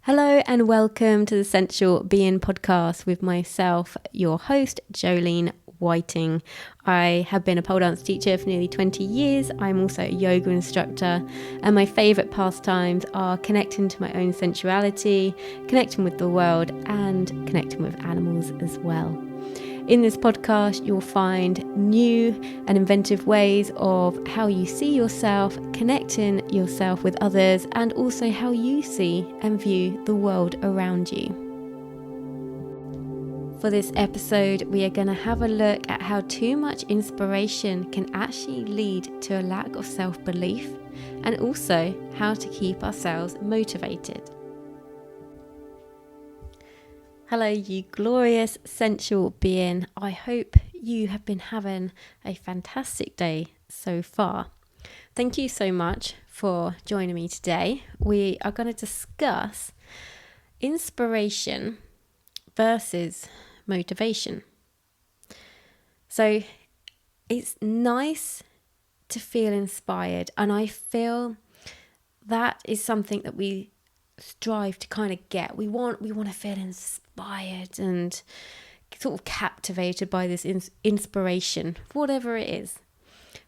Hello and welcome to the Sensual Being podcast with myself, your host, Jolene Whiting. I have been a pole dance teacher for nearly 20 years. I'm also a yoga instructor, and my favourite pastimes are connecting to my own sensuality, connecting with the world, and connecting with animals as well. In this podcast, you'll find new and inventive ways of how you see yourself, connecting yourself with others, and also how you see and view the world around you. For this episode, we are going to have a look at how too much inspiration can actually lead to a lack of self-belief, and also how to keep ourselves motivated. Hello, you glorious sensual being. I hope you have been having a fantastic day so far. Thank you so much for joining me today. We are going to discuss inspiration versus motivation. So it's nice to feel inspired, and I feel that is something that we strive to kind of get. We want to feel inspired and sort of captivated by this inspiration, whatever it is.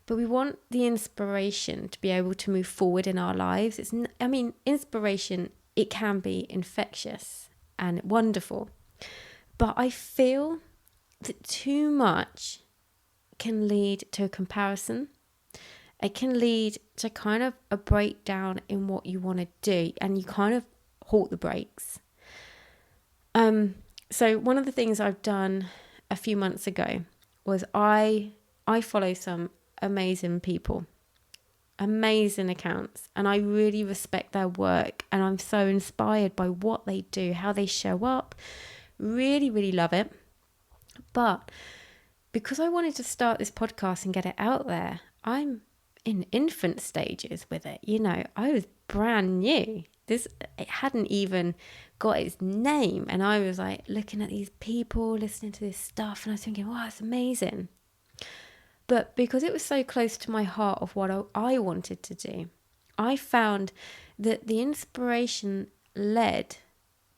But we want the inspiration to be able to move forward in our lives. Inspiration, it can be infectious and wonderful, but I feel that too much can lead to a comparison. It can lead to kind of a breakdown in what you want to do, and you kind of halt the brakes. So one of the things I've done a few months ago was I follow some amazing people, amazing accounts, and I really respect their work, and I'm so inspired by what they do, how they show up. Really, really love it. But because I wanted to start this podcast and get it out there, I'm in infant stages with it. I was brand new. It hadn't even got its name, and I was like looking at these people, listening to this stuff, and I was thinking, wow, it's amazing. But because it was so close to my heart of what I wanted to do, I found that the inspiration led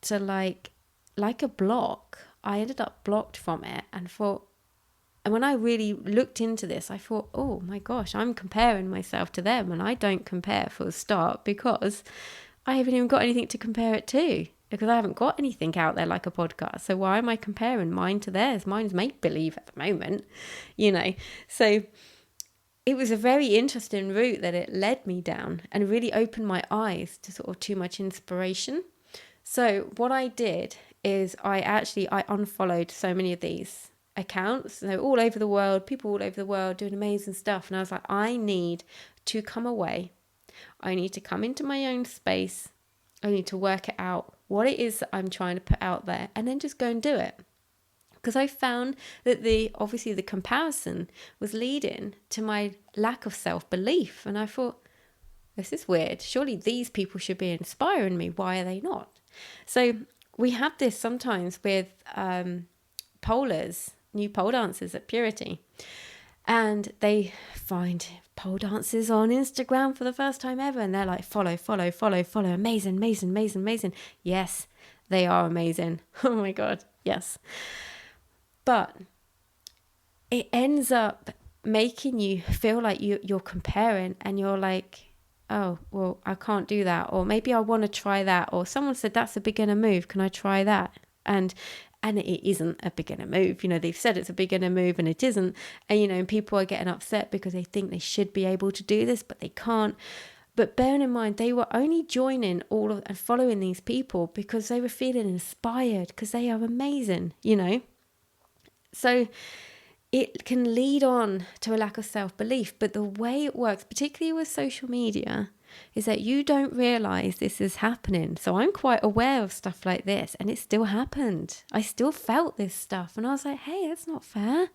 to like a block. I ended up blocked from it, and when I really looked into this, I thought, oh my gosh, I'm comparing myself to them, and I don't compare for a start, because I haven't even got anything to compare it to, because I haven't got anything out there like a podcast. So why am I comparing mine to theirs? Mine's make-believe at the moment, So it was a very interesting route that it led me down, and really opened my eyes to sort of too much inspiration. So what I did is I unfollowed so many of these accounts, all over the world, people all over the world doing amazing stuff. And I was like, I need to come away. I need to come into my own space. I need to work it out, what it is that I'm trying to put out there, and then just go and do it. Because I found that the comparison was leading to my lack of self-belief. And I thought, this is weird. Surely these people should be inspiring me. Why are they not? So we have this sometimes with new pole dancers at Purity, and they find pole dancers on Instagram for the first time ever, and they're like, follow, amazing. Yes, they are amazing. Oh my God, yes. But it ends up making you feel like you're comparing, and you're like, oh, well, I can't do that, or maybe I want to try that, or someone said that's a beginner move, can I try that? And it isn't a beginner move. They've said it's a beginner move, and it isn't. And people are getting upset because they think they should be able to do this, but they can't. But bearing in mind, they were only joining and following these people because they were feeling inspired, because they are amazing, So it can lead on to a lack of self-belief. But the way it works, particularly with social media, is that you don't realize this is happening. So I'm quite aware of stuff like this, and it still happened. I still felt this stuff, and I was like, hey, that's not fair.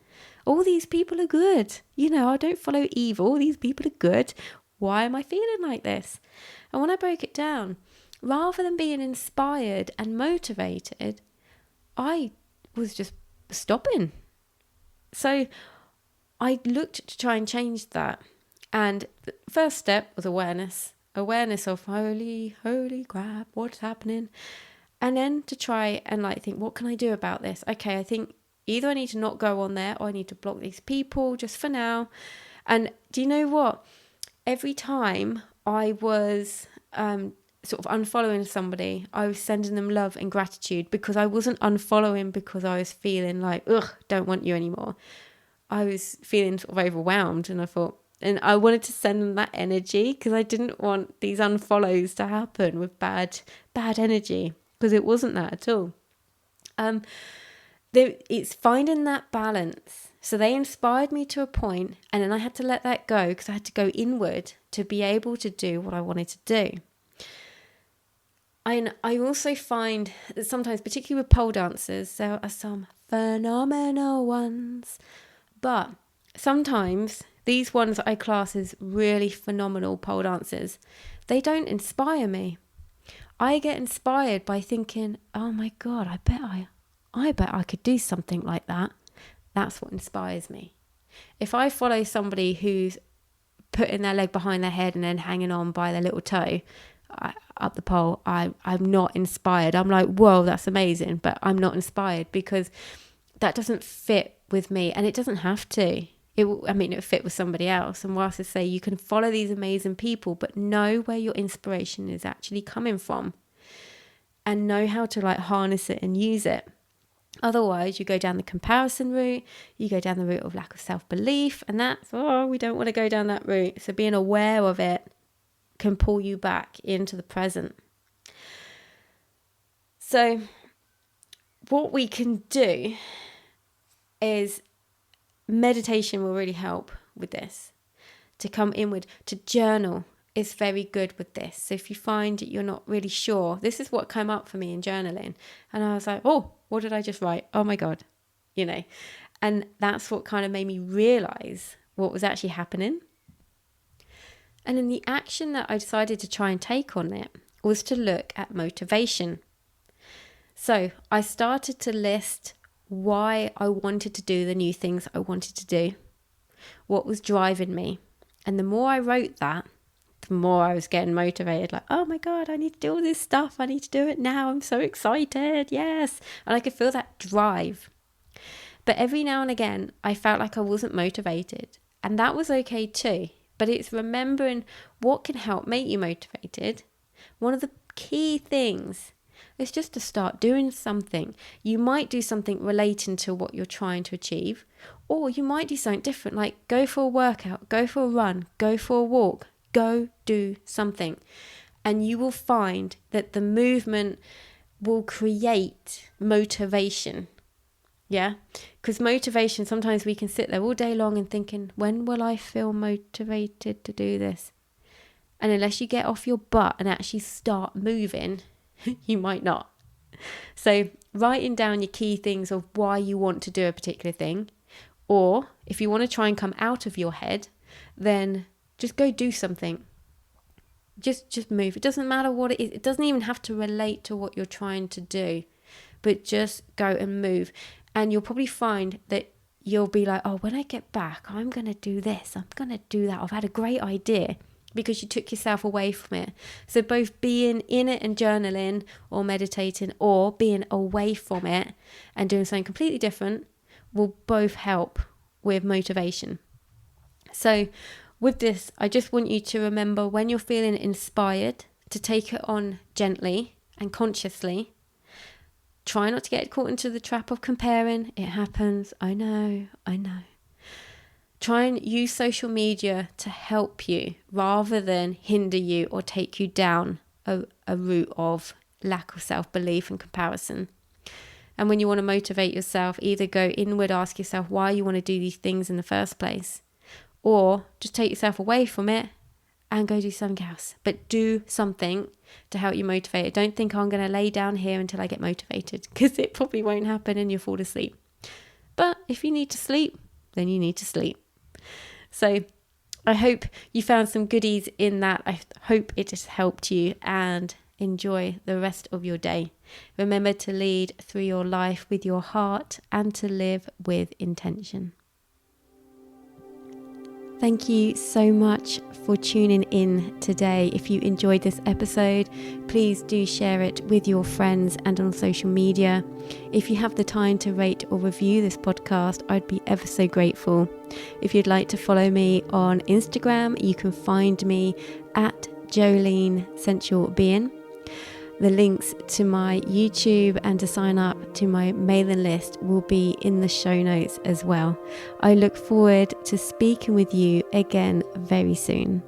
All these people are good. I don't follow evil. These people are good. Why am I feeling like this? And when I broke it down, rather than being inspired and motivated, I was just stopping. So I looked to try and change that. And the first step was awareness. awareness of holy crap, what's happening? And then to try and like think, what can I do about this? Okay, I think either I need to not go on there or I need to block these people just for now. And do you know what? Every time I was sort of unfollowing somebody, I was sending them love and gratitude, because I wasn't unfollowing because I was feeling like, ugh, don't want you anymore. I was feeling sort of overwhelmed, and I wanted to send them that energy, because I didn't want these unfollows to happen with bad energy, because it wasn't that at all. It's finding that balance. So they inspired me to a point, and then I had to let that go, because I had to go inward to be able to do what I wanted to do. And I also find that sometimes, particularly with pole dancers, there are some phenomenal ones, but sometimes these ones I class as really phenomenal pole dancers, they don't inspire me. I get inspired by thinking, oh my God, I bet I could do something like that. That's what inspires me. If I follow somebody who's putting their leg behind their head and then hanging on by their little toe up the pole, I'm not inspired. I'm like, whoa, that's amazing, but I'm not inspired, because that doesn't fit with me, and it doesn't have to. It fit with somebody else. And whilst I say you can follow these amazing people, but know where your inspiration is actually coming from, and know how to like harness it and use it. Otherwise, you go down the comparison route, you go down the route of lack of self-belief, and we don't want to go down that route. So being aware of it can pull you back into the present. So what we can do is meditation will really help with this. To come inward, to journal is very good with this. So if you find that you're not really sure, this is what came up for me in journaling. And I was like, oh, what did I just write? Oh my God, and that's what kind of made me realize what was actually happening. And then the action that I decided to try and take on it was to look at motivation. So I started to list why I wanted to do the new things I wanted to do, what was driving me. And the more I wrote that, the more I was getting motivated, like, oh my God, I need to do all this stuff. I need to do it now. I'm so excited. Yes. And I could feel that drive. But every now and again, I felt like I wasn't motivated. And that was okay too. But it's remembering what can help make you motivated. One of the key things is just to start doing something. You might do something relating to what you're trying to achieve, or you might do something different, like go for a workout, go for a run, go for a walk, go do something. And you will find that the movement will create motivation. Yeah, because motivation, sometimes we can sit there all day long and thinking, when will I feel motivated to do this? And unless you get off your butt and actually start moving, you might not. So writing down your key things of why you want to do a particular thing, or if you want to try and come out of your head, then just go do something. Just move. It doesn't matter what it is. It doesn't even have to relate to what you're trying to do, but just go and move. And you'll probably find that you'll be like, oh, when I get back, I'm going to do this. I'm going to do that. I've had a great idea, because you took yourself away from it. So both being in it and journaling or meditating, or being away from it and doing something completely different, will both help with motivation. So with this, I just want you to remember, when you're feeling inspired, to take it on gently and consciously. Try not to get caught into the trap of comparing. It happens. I know. Try and use social media to help you rather than hinder you or take you down a route of lack of self-belief and comparison. And when you want to motivate yourself, either go inward, ask yourself why you want to do these things in the first place, or just take yourself away from it and go do something else. But do something to help you motivate it. Don't think, I'm going to lay down here until I get motivated, because it probably won't happen and you'll fall asleep. But if you need to sleep, then you need to sleep. So I hope you found some goodies in that. I hope it has helped you, and enjoy the rest of your day. Remember to lead through your life with your heart and to live with intention. Thank you so much for tuning in today. If you enjoyed this episode, please do share it with your friends and on social media. If you have the time to rate or review this podcast, I'd be ever so grateful. If you'd like to follow me on Instagram, you can find me at Jolene Sensual Being. The links to my YouTube and to sign up to my mailing list will be in the show notes as well. I look forward to speaking with you again very soon.